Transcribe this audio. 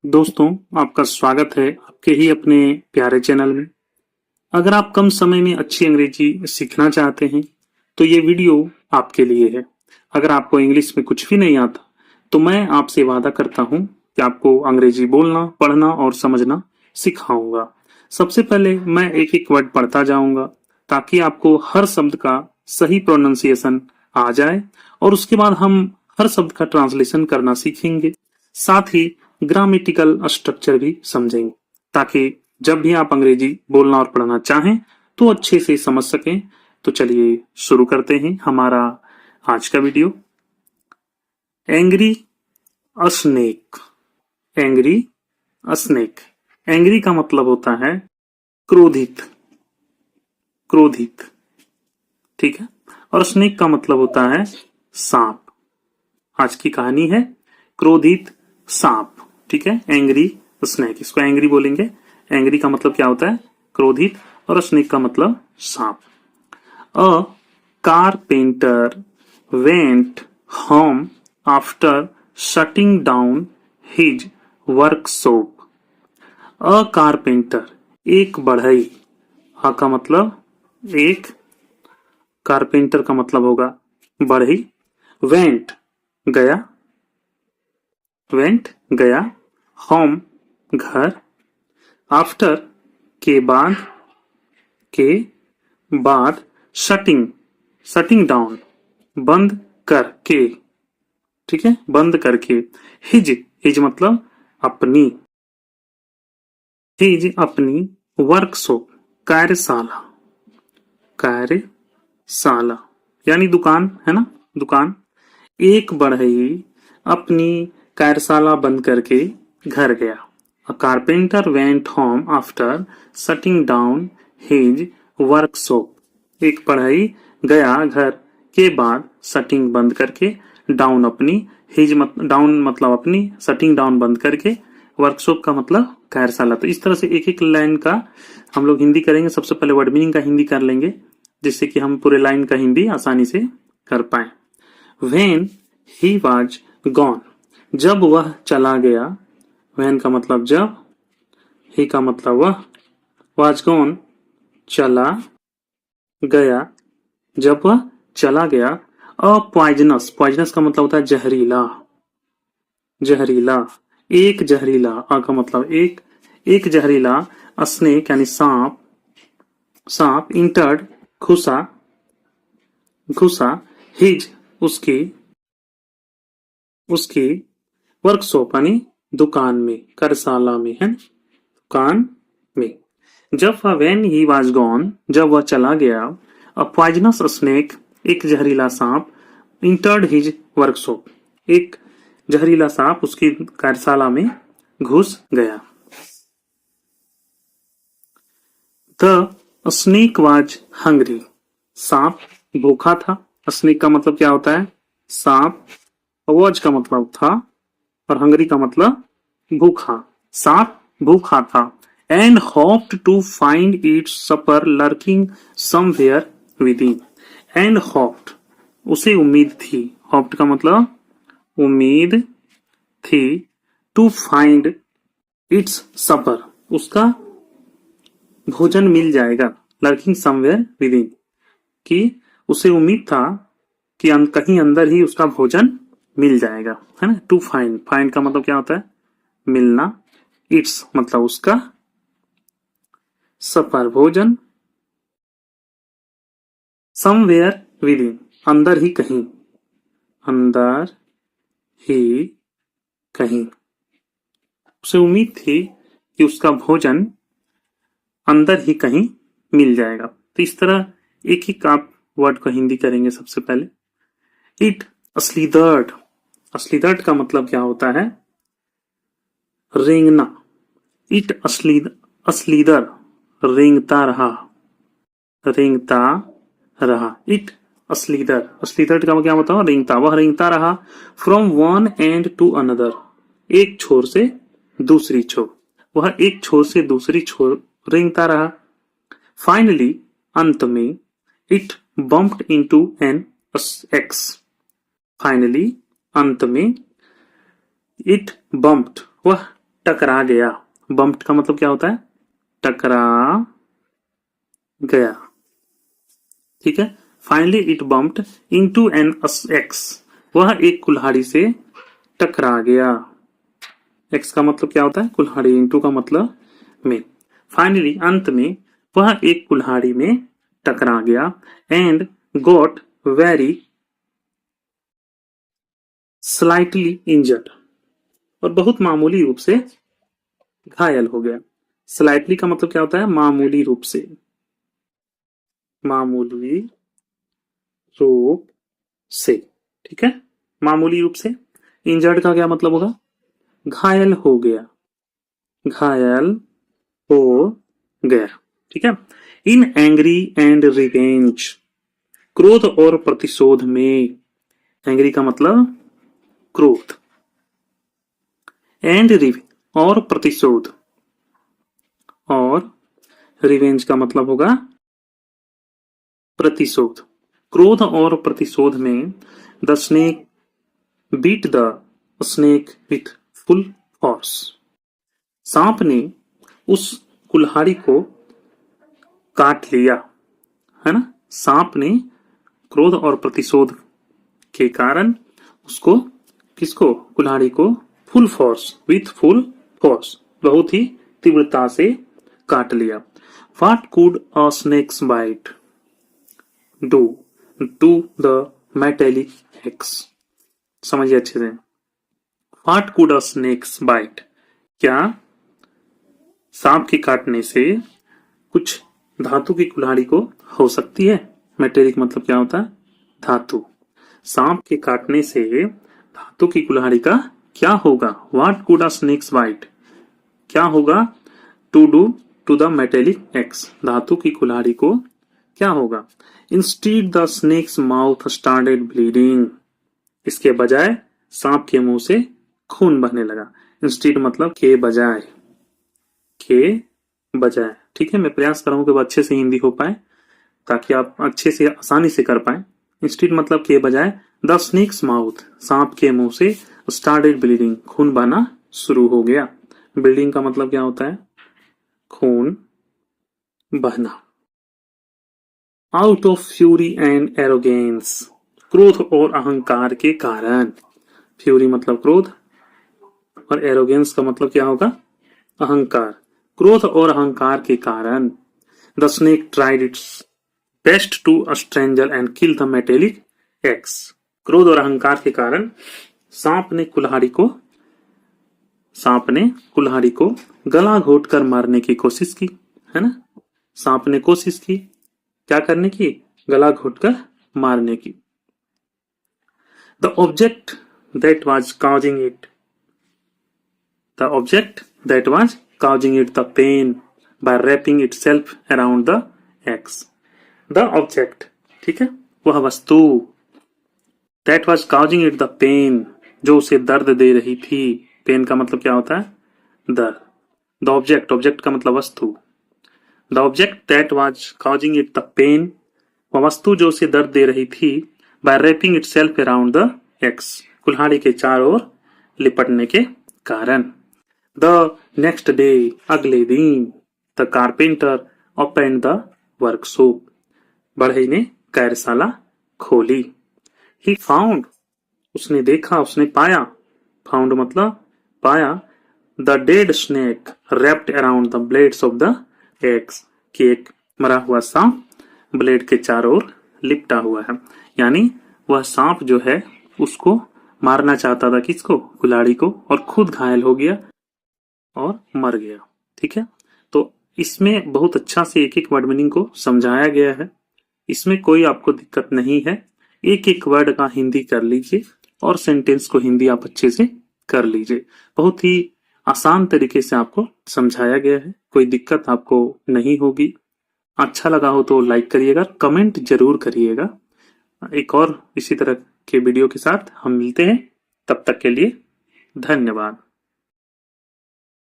दोस्तों, आपका स्वागत है आपके ही अपने प्यारे चैनल में। अगर आप कम समय में अच्छी अंग्रेजी सीखना चाहते हैं तो ये वीडियो आपके लिए है। अगर आपको इंग्लिश में कुछ भी नहीं आता तो मैं आपसे वादा करता हूँ कि आपको अंग्रेजी बोलना, पढ़ना और समझना सिखाऊंगा। सबसे पहले मैं एक एक वर्ड पढ़ता जाऊंगा ताकि आपको हर शब्द का सही प्रोनाउंसिएशन आ जाए और उसके बाद हम हर शब्द का ट्रांसलेशन करना सीखेंगे। साथ ही ग्रामेटिकल स्ट्रक्चर भी समझेंगे ताकि जब भी आप अंग्रेजी बोलना और पढ़ना चाहें तो अच्छे से समझ सकें। तो चलिए शुरू करते हैं हमारा आज का video. Angry snake. Angry snake. Angry का मतलब होता है क्रोधित। क्रोधित, ठीक है। और स्नेक का मतलब होता है सांप। आज की कहानी है क्रोधित सांप, ठीक है। एंग्री स्नेक, इसको एंग्री बोलेंगे। एंग्री का मतलब क्या होता है? क्रोधित। और स्नेक का मतलब सांप। A carpenter went home after shutting down his workshop. A carpenter, एक बढ़ई। अ का मतलब एक, कारपेंटर का मतलब होगा बढ़ई। वेंट, गया। वेंट, गया। होम, घर। आफ्टर, के बाद। के बाद। शटिंग, शटिंग डाउन, बंद करके, ठीक है, बंद करके। हिज, हिज मतलब अपनी। हिज अपनी। वर्कशॉप, कार्यशाला। कार्यशाला यानी दुकान, है ना, दुकान। एक बढ़ई अपनी कार्यशाला बंद करके घर गया। A carpenter went home after shutting down his workshop. एक बढ़ई गया घर के बाद शटिंग बंद करके, डाउन अपनी, हिज डाउन मतलब अपनी, शटिंग डाउन बंद करके, वर्कशॉप का मतलब कार्यशाला। तो इस तरह से एक एक लाइन का हम लोग हिंदी करेंगे। सबसे पहले वर्ड मीनिंग का हिंदी कर लेंगे जिससे कि हम पूरे लाइन का हिंदी आसानी से कर पाए। When he was gone, जब वह चला गया। when का मतलब जब, he का मतलब वह, was gone चला गया, जब वह चला गया। अ पॉइजनस, पॉइजनस का मतलब होता है जहरीला। जहरीला, एक जहरीला। अ का मतलब एक, एक जहरीला। स्नेक यानी सांप, सांप। इंटर्ड, घुसा, घुसा। हिज, उसकी, उसकी। वर्कशॉप यानी दुकान में, कार्यशाला में, है दुकान में। जब वह वेन ही वॉज गॉन, जब वह चला गया। अ पॉइजनस स्नेक, एक जहरीला सांप। इंटर्ड हिज वर्कशॉप, एक जहरीला सांप उसकी कार्यशाला में घुस गया। द स्नेक वॉज हंग्री, सांप भूखा था। स्नेक का मतलब क्या होता है? सांप। वॉज का मतलब था और हंगरी का मतलब भूखा। सांप भूखा था। And hoped to find its supper lurking somewhere within. And hoped, उसे उम्मीद थी। होप्ड का मतलब उम्मीद थी। टू फाइंड इट्स सपर, उसका भोजन मिल जाएगा। लर्किंग समवेयर विद इन, कि उसे उम्मीद था कि कहीं अंदर ही उसका भोजन मिल जाएगा, है ना। टू फाइंड, फाइंड का मतलब क्या होता है? मिलना। इट्स मतलब उसका, सपर भोजन। समवेयर विद इन, अंदर ही कहीं, अंदर ही कहीं। उसे उम्मीद थी कि उसका भोजन अंदर ही कहीं मिल जाएगा। तो इस तरह एक एक आप वर्ड को हिंदी करेंगे। सबसे पहले इट स्लीदर्ड। स्लीदर्ड का मतलब क्या होता है? रेंगना। इट स्लीदर, रेंगता रहा, रेंगता रहा। इट स्लीदर, स्लीदर का क्या होता है? रेंगता, वह रेंगता रहा। From one end to another, एक छोर से दूसरी छोर, वह एक छोर से दूसरी छोर रेंगता रहा। फाइनली, अंत में, it bumped into an axe. Finally, अंत में, इट बम्प्ड, वह टकरा गया। बम्प्ड का मतलब क्या होता है? टकरा गया। ठीक है। Finally it bumped into an axe, वह एक कुल्हाड़ी से टकरा गया। एक्स का मतलब क्या होता है? कुल्हाड़ी। इनटू का मतलब में। फाइनली अंत में वह एक कुल्हाड़ी में टकरा गया and got very slightly injured, और बहुत मामूली रूप से घायल हो गया। स्लाइटली का मतलब क्या होता है? मामूली रूप से। मामूली रूप से। ठीक है। मामूली रूप से। इंजर्ड का क्या मतलब होगा? घायल हो गया। घायल हो गया। ठीक है। इन एंग्री एंड रिवेंज, क्रोध और प्रतिशोध में। एंग्री का मतलब क्रोध, एंड रिवेंज और प्रतिशोध, और रिवेंज का मतलब होगा प्रतिशोध। क्रोध और प्रतिशोध में the snake beat the snake with full force, सांप ने उस कुल्हाड़ी को काट लिया। है ना? सांप ने क्रोध और प्रतिशोध के कारण उसको, किसको? कुल्हाड़ी को full force, with full force, बहुत ही तीव्रता से काट लिया। What could a snake's bite do to the metallic axe? समझिए अच्छे से। What could a snake's bite, क्या सांप के काटने से कुछ धातु की कुल्हाड़ी को हो सकती है? मेटेलिक मतलब क्या होता है? धातु। सांप के काटने से धातु की कुल्हाड़ी का क्या होगा? What could a snake's bite, क्या होगा? To do to the metallic axe, धातु की कुल्हाड़ी को क्या होगा? Instead the snake's mouth started bleeding, इसके बजाय सांप के मुंह से खून बहने लगा। इंस्टीड मतलब के बजाय, के बजाय। ठीक है। मैं प्रयास कर रहा हूं कि अच्छे से हिंदी हो पाए, ताकि आप अच्छे से आसानी से कर पाए। इंस्टीड मतलब के बजाय, द स्नेक्स माउथ, सांप के मुंह से, स्टार्टेड ब्लीडिंग, खून बहना शुरू हो गया। ब्लीडिंग का मतलब क्या होता है? खून बहना। Out of fury and arrogance, क्रोध और अहंकार के कारण। फ्यूरी मतलब क्रोध, और एरोगेंस का मतलब क्या होगा? अहंकार। क्रोध और अहंकार के कारण the snake tried its best to a stranger and kill the metallic axe. क्रोध और अहंकार के कारण सांप ने कुल्हाड़ी को गला घोट कर मारने की कोशिश की। है ना? सांप ने कोशिश की क्या करने की? गला घोटकर मारने की। The object that was causing it, the object that was causing it the pain by wrapping itself around the axe. The object, ठीक है, वह वस्तु, that was causing it the pain, जो उसे दर्द दे रही थी। पेन का मतलब क्या होता है? दर्द। द ऑब्जेक्ट, ऑब्जेक्ट का मतलब वस्तु। The object that was causing it the pain, वह वस्तु जो उसे दर्द दे रही थी, by wrapping itself around the axe, कुल्हाड़ी के चारों ओर लिपटने के कारण। द नेक्स्ट डे, अगले दिन, the carpenter open the workshop, बढ़ई ने कार्यशाला खोली। ही फाउंड, उसने देखा, उसने पाया, फाउंड मतलब पाया, the dead snake wrapped around the blades of the x, कि एक मरा हुआ सांप ब्लेड के चारों ओर लिपटा हुआ है। यानी वह सांप जो है उसको मारना चाहता था, किसको? कुल्हाड़ी को, और खुद घायल हो गया और मर गया। ठीक है। तो इसमें बहुत अच्छा से एक एक वर्ड मीनिंग को समझाया गया है। इसमें कोई आपको दिक्कत नहीं है। एक एक वर्ड का हिंदी कर लीजिए और सेंटेंस को हिंदी आप अच्छे से कर लीजिए। बहुत ही आसान तरीके से आपको समझाया गया है, कोई दिक्कत आपको नहीं होगी। अच्छा लगा हो तो लाइक करिएगा, कमेंट जरूर करिएगा। एक और इसी तरह के वीडियो के साथ हम मिलते हैं, तब तक के लिए धन्यवाद।